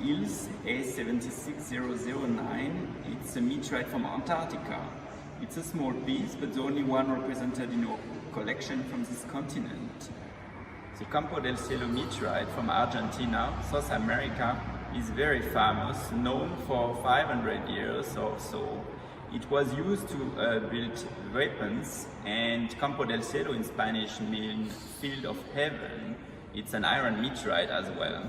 ILS A76009. It's a meteorite from Antarctica. It's a small piece, but the only one represented in our collection from this continent. The Campo del Cielo meteorite from Argentina, South America, is very famous, known for 500 years or so. It was used to build weapons, and Campo del Cielo in Spanish means field of heaven. It's an iron meteorite as well.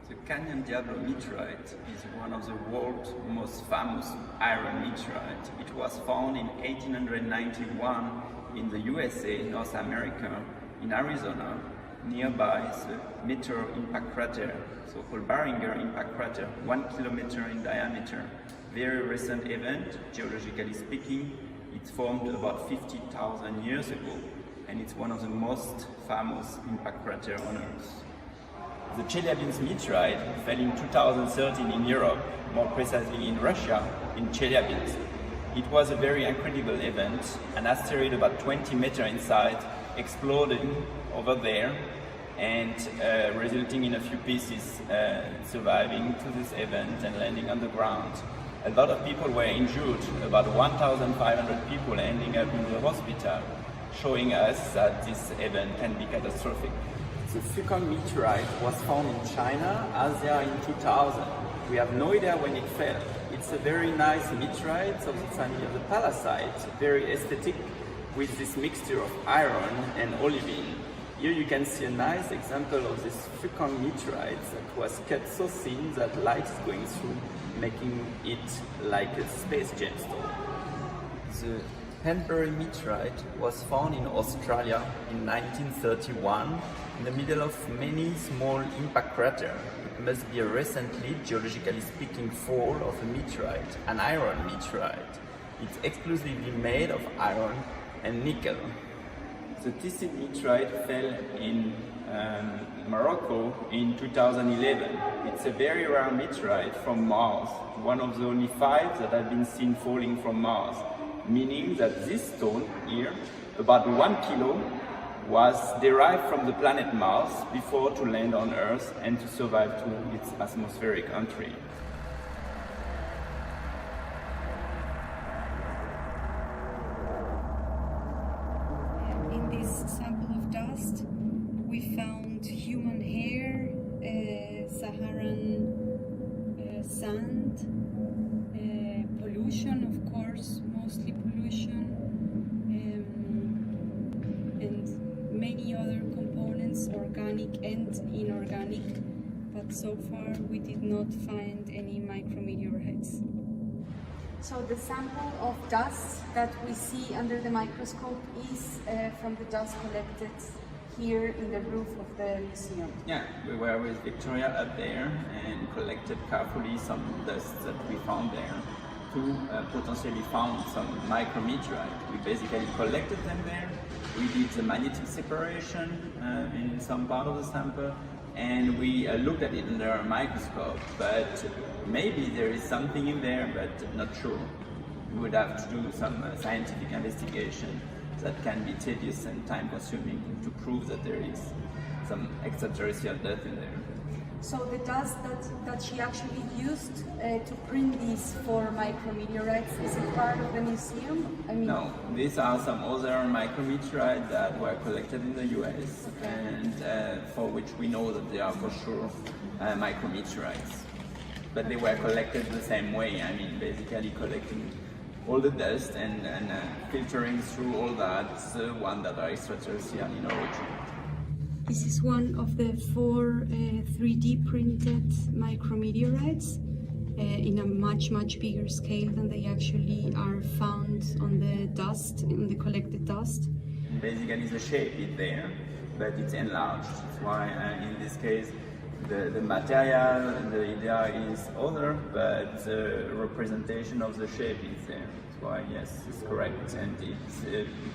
The Canyon Diablo meteorite is one of the world's most famous iron meteorites. It was found in 1891 in the USA, North America, in Arizona. Nearby is the Meteor impact crater, so-called Barringer impact crater, 1 kilometer in diameter. Very recent event, geologically speaking. It formed about 50,000 years ago, and it's one of the most famous impact craters on Earth. The Chelyabinsk meteorite fell in 2013 in Europe, more precisely in Russia, in Chelyabinsk. It was a very incredible event. An asteroid about 20 meters in size exploding over there, and resulting in a few pieces surviving to this event and landing on the ground. A lot of people were injured, about 1,500 people ending up in the hospital, showing us that this event can be catastrophic. The Fukang meteorite was found in China, Asia in 2000. We have no idea when it fell. It's a very nice meteorite of the family of the pallasite, very aesthetic, with this mixture of iron and olivine. Here you can see a nice example of this Fukang meteorite that was cut so thin that light is going through, making it like a space gemstone. The Hanbury Meteorite was found in Australia in 1931 in the middle of many small impact craters. It must be a recently, geologically speaking, fall of a meteorite, an iron meteorite. It's exclusively made of iron and nickel. The Tissit meteorite fell in Morocco in 2011. It's a very rare meteorite from Mars, one of the only 5 that have been seen falling from Mars, meaning that this stone here, about 1 kilo, was derived from the planet Mars before to land on Earth and to survive to its atmospheric entry. In this sample of dust, we found human hair, Saharan sand, pollution, of course, mostly pollution, and many other components, organic and inorganic, but so far we did not find any micro-meteorites. So the sample of dust that we see under the microscope is from the dust collected here in the roof of the museum. Yeah, we were with Victoria up there and collected carefully some dust that we found there to potentially found some micrometeorite. We basically collected them there. We did the magnetic separation in some part of the sample, and we looked at it under a microscope, but maybe there is something in there, but not sure. We would have to do some scientific investigation that can be tedious and time-consuming to prove that there is some extraterrestrial dust in there. So the dust that she actually used to print these 4 micrometeorites, is it part of the museum? I mean, no, these are some other micrometeorites that were collected in the US, and for which we know that they are for sure micrometeorites. But they were collected the same way, I mean, basically collecting all the dust and filtering through all that, the one that are extraterrestrial in origin. This is one of the 4 3D printed micrometeorites in a much bigger scale than they actually are found on the dust, on the collected dust. Basically the shape is there, but it's enlarged. That's why in this case the material, the idea is other, but the representation of the shape is there. That's why, yes, it's correct. And it's,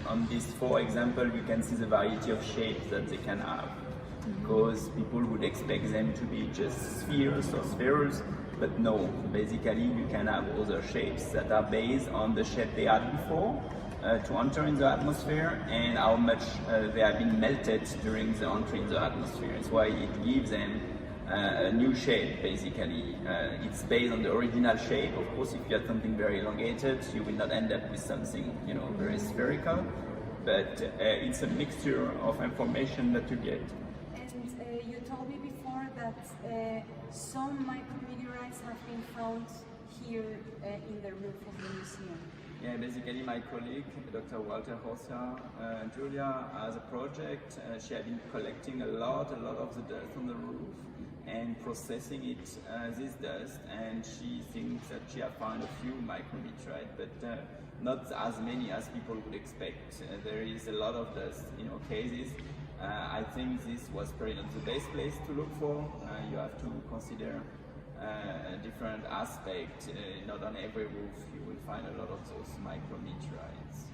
on these 4 examples, you can see the variety of shapes that they can have. Because people would expect them to be just spheres or spheres, but no, basically you can have other shapes that are based on the shape they had before to enter in the atmosphere and how much they have been melted during the entry in the atmosphere. That's why it gives them a new shape, basically. It's based on the original shape. Of course, if you had something very elongated, you will not end up with something, you know, very spherical. But it's a mixture of information that you get. And you told me before that some micro-meteorites have been found here in the roof of the museum. Yeah, basically my colleague, Dr. Walter Hossa, Julia, has a project. She had been collecting a lot of the dust on the roof and processing it, this dust, and she thinks that she has found a few micro-meteorites, but not as many as people would expect. There is a lot of dust in our cases. I think this was probably not the best place to look for. You have to consider different aspects. Not on every roof you will find a lot of those micro-meteorites.